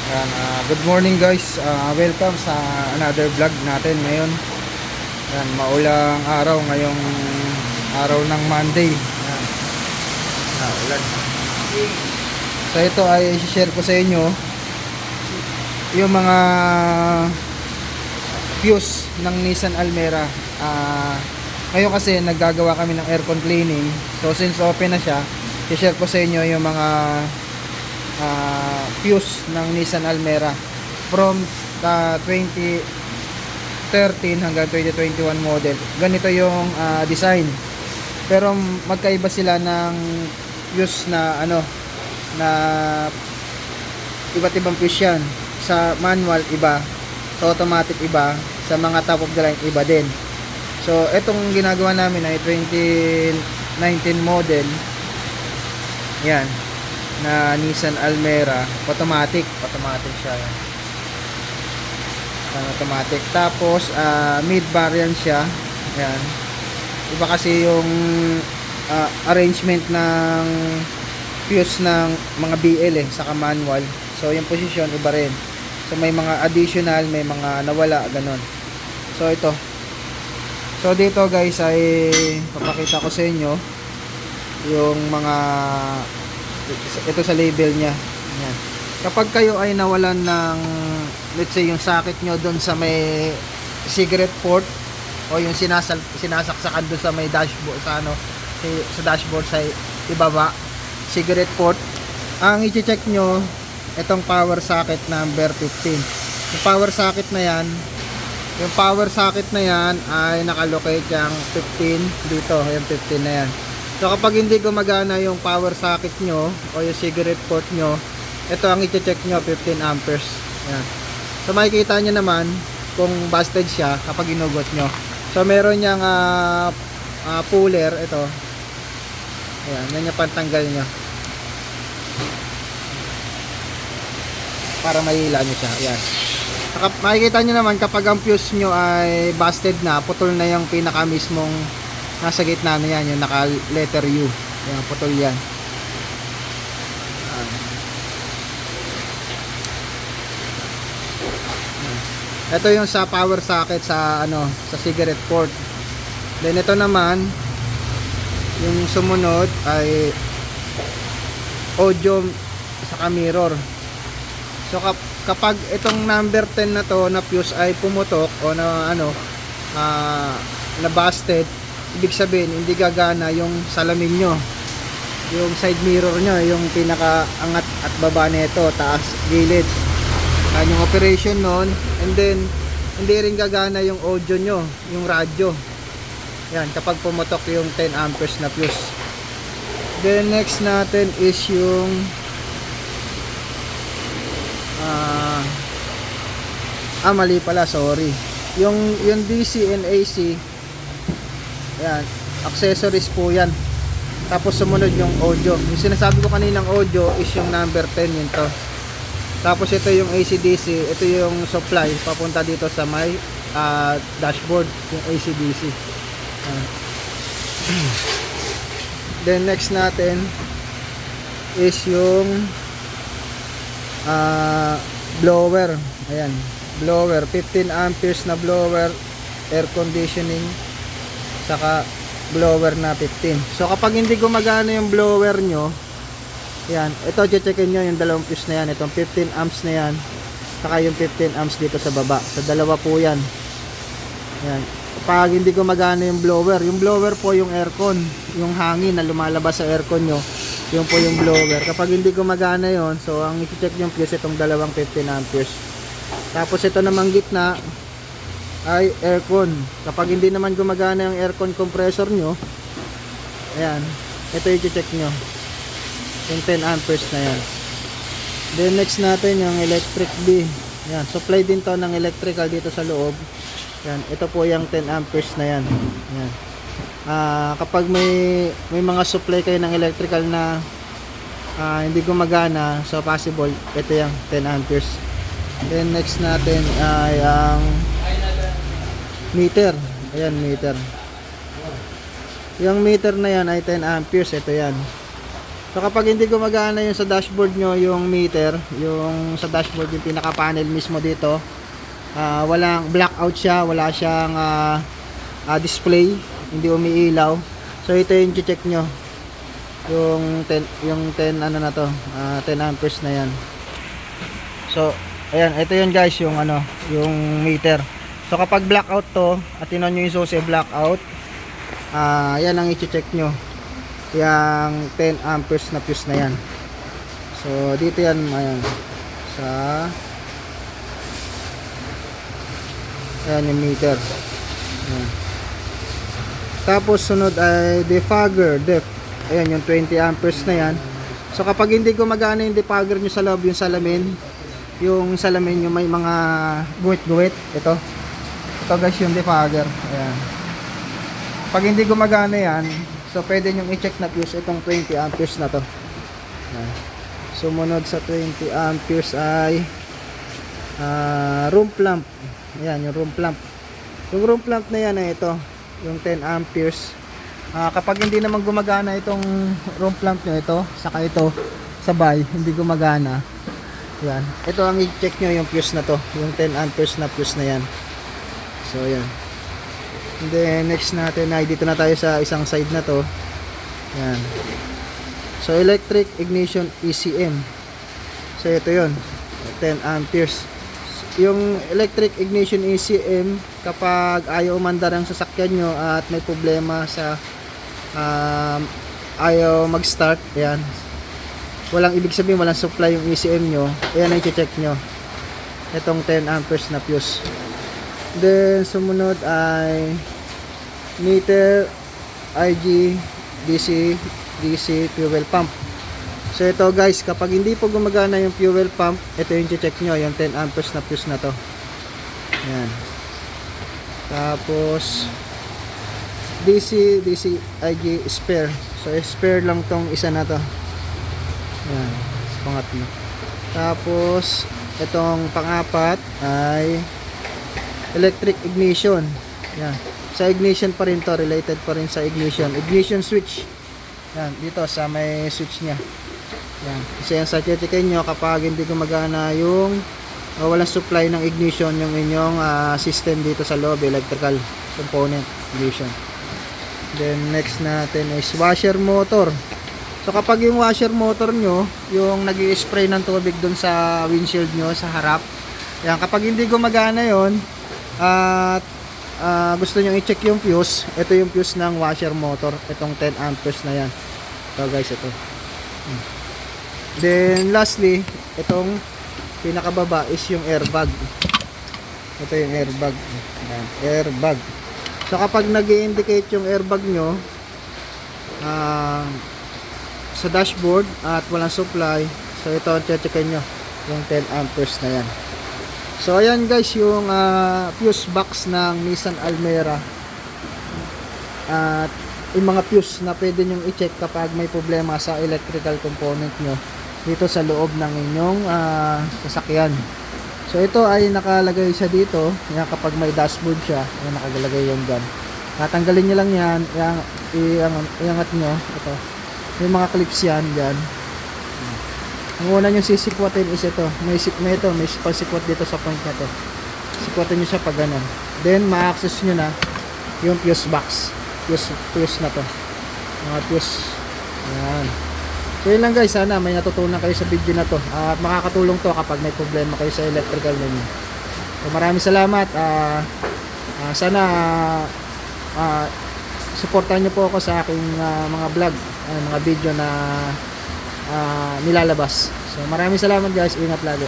Yan, good morning guys. Welcome sa another vlog natin ngayon. Yan, maulang araw ngayong araw ng Monday. Yan, ulan. So ito ay i-share ko sa inyo yung mga fuse ng Nissan Almera. Ngayon kasi naggagawa kami ng aircon cleaning. So since open na siya, i-share ko sa inyo yung mga fuse ng Nissan Almera from 2013 hanggang 2021 model. Ganito yung design, pero magkaiba sila ng fuse na na iba't ibang fuse yan. Sa manual iba, sa automatic iba, sa mga top of the line iba din. So itong ginagawa namin ay 2019 model yan na Nissan Almera, automatic siya yan. Automatic, tapos mid variant siya yan. Iba kasi yung arrangement ng fuse ng mga BL saka manual. So yung position iba rin, so may mga additional, may mga nawala, ganon. So ito, so dito guys ay papakita ko sa inyo yung mga ito sa label niya. Yan. Kapag kayo ay nawalan ng, let's say, yung socket nyo doon sa may cigarette port o yung sinasaksakan doon sa may dashboard, sa dashboard sa ibaba, cigarette port, ang i-check nyo itong power socket number 15. Yung power socket na yan ay nakalocate yung 15 dito, yung 15 na yan. So kapag hindi gumagana yung power socket nyo o yung cigarette port nyo, ito ang i-check nyo, 15 amperes. Yan. So makikita nyo naman kung busted siya kapag inugot nyo. So meron niyang puller, ito. Ayan, yan yung pantanggal nyo para mahila nyo siya. Ayan. Makikita nyo naman kapag ang fuse nyo ay busted na, putol na yung pinaka mismong nasa gitna na yan, yung naka letter U. Ayan, putol yan. Ito yung sa power socket sa sa cigarette port. Then ito naman yung sumunod ay audio saka mirror. So kapag itong number 10 na to na fuse ay pumutok o na na busted, ibig sabihin hindi gagana yung salamin nyo, yung side mirror nyo, yung pinaka angat at baba nito, taas, gilid. Yan yung operation nun. And then hindi rin gagana yung audio nyo, yung radyo. Yan, kapag pumutok yung 10 amperes na fuse. Then next natin is yung mali pala, sorry. Yung DC and AC, yan, accessories po yan. Tapos sumunod yung audio. Yung sinasabi ko kaninang audio is yung number 10, yun to. Tapos ito yung AC/DC, ito yung supply papunta dito sa may dashboard, yung AC/DC. Then next natin is yung blower. Ayan, blower, 15 amperes na blower, air conditioning, saka blower na 15. So kapag hindi gumagana yung blower nyo, yan, ito checkin nyo yung dalawang fuse na yan, itong 15 amps na yan, saka yung 15 amps dito sa baba, sa dalawa po yan. Yan, kapag hindi gumagana yung blower po yung aircon, yung hangin na lumalabas sa aircon nyo, yun po yung blower. Kapag hindi gumagana yon, so ang i-check yung fuse itong dalawang 15 amperes. Tapos ito namang gitna ay aircon. Kapag hindi naman gumagana yung aircon compressor nyo, ayan, ito i-check nyo, yung 10 amperes na yan. Then next natin yung electric B. Yan, supply din to ng electrical dito sa loob. Yan, ito po yung 10 amperes na yan. Yan. Kapag may mga supply kayo ng electrical na hindi gumagana, so possible ito yung 10 amperes. Then next natin ay ang meter. Ayan, meter. Yung meter na yan ay 10 amperes. Ito yan. So kapag hindi gumagana yung sa dashboard nyo, yung meter, yung sa dashboard yung pinaka panel mismo dito, walang blackout siya, wala siyang display, hindi umiilaw. So ito yung check nyo, yung 10 ano na to, 10 amperes na yan. So ayan, ito yun guys, yung ano, yung meter. So kapag blackout to, at tinan nyo yung susi blackout, yan ang i-check nyo, yung 10 amperes na fuse na yan. So dito yan, ayan, sa ayan yung meter. Ayan. Tapos sunod ay defogger, ayan yung 20 amperes na yan. So kapag hindi gumagana yung defogger nyo sa loob, yung salamin yung may mga guwit-guwit, ito guys yung defogger. Ayan. Pag hindi gumagana yan, so pwede nyo i-check na fuse itong 20 amperes na to. Ayan. Sumunod sa 20 amperes ay room lamp. Ayan yung room lamp. Yung room lamp na yan ay ito, yung 10 amperes. Kapag hindi naman gumagana itong room lamp nyo, ito saka ito sabay hindi gumagana, yan, ito ang i-check nyo, yung fuse na to, yung 10 amperes na fuse na yan. So yan. And then next natin ay dito na tayo sa isang side na to. Yan. So electric ignition ECM. So ito yun, 10 amperes. Yung electric ignition ECM, kapag ayaw umandar ang sasakyan nyo at may problema sa ayaw mag-start, ayan, walang ibig sabihin, walang supply yung ECM nyo, ayan ang i-check nyo, itong 10 amperes na fuse. Then sumunod ay meter IG DC fuel pump. So ito guys, kapag hindi po gumagana yung fuel pump, ito yung check nyo, yung 10 amperes na fuse na to. Yan. Tapos DC IG spare. So spare lang tong isa na to. Yan, pangatlo. Tapos itong pang-apat ay electric ignition. Yan. Sa ignition pa rin to, related pa rin sa ignition. Ignition switch. Yan, dito sa may switch niya. Yan. Kasi yan sa checkin nyo kapag hindi gumagana yung walang supply ng ignition yung inyong system dito sa loob, electrical component ignition. Then next natin is washer motor. So kapag yung washer motor nyo, yung nag-i-spray ng tubig dun sa windshield nyo sa harap, yan, kapag hindi gumagana yon at gusto nyo i-check yung fuse, ito yung fuse ng washer motor, itong 10 amperes na yan. So guys, ito. Then lastly, itong pinakababa is yung airbag. Ito yung airbag. Ayan, airbag. So kapag nag-i-indicate yung airbag nyo sa dashboard at walang supply, so ito checkin nyo yung 10 amperes na yan. So ayan guys yung fuse box ng Nissan Almera at yung mga fuse na pwede nyong i-check kapag may problema sa electrical component nyo dito sa loob ng inyong sasakyan. So ito ay nakalagay siya dito. Yan, kapag may dashboard siya, yan, nakalagay yan dyan. Tatanggalin nyo lang yan, iangat nyo ito. May mga clips yan dyan. Ang una nyo sisikwatin is ito. May pasikwat dito sa point na to. Sikwatin nyo siya pag ganun. Then ma-access nyo na yung fuse box, fuse na to, mga fuse. Ayan. So yun lang guys, sana may natutunan kayo sa video na to at makakatulong to kapag may problema kayo sa electrical ninyo. So maraming salamat. Sana supportan nyo po ako sa aking mga vlog, mga video na nilalabas. So maraming salamat guys, ingat lagi.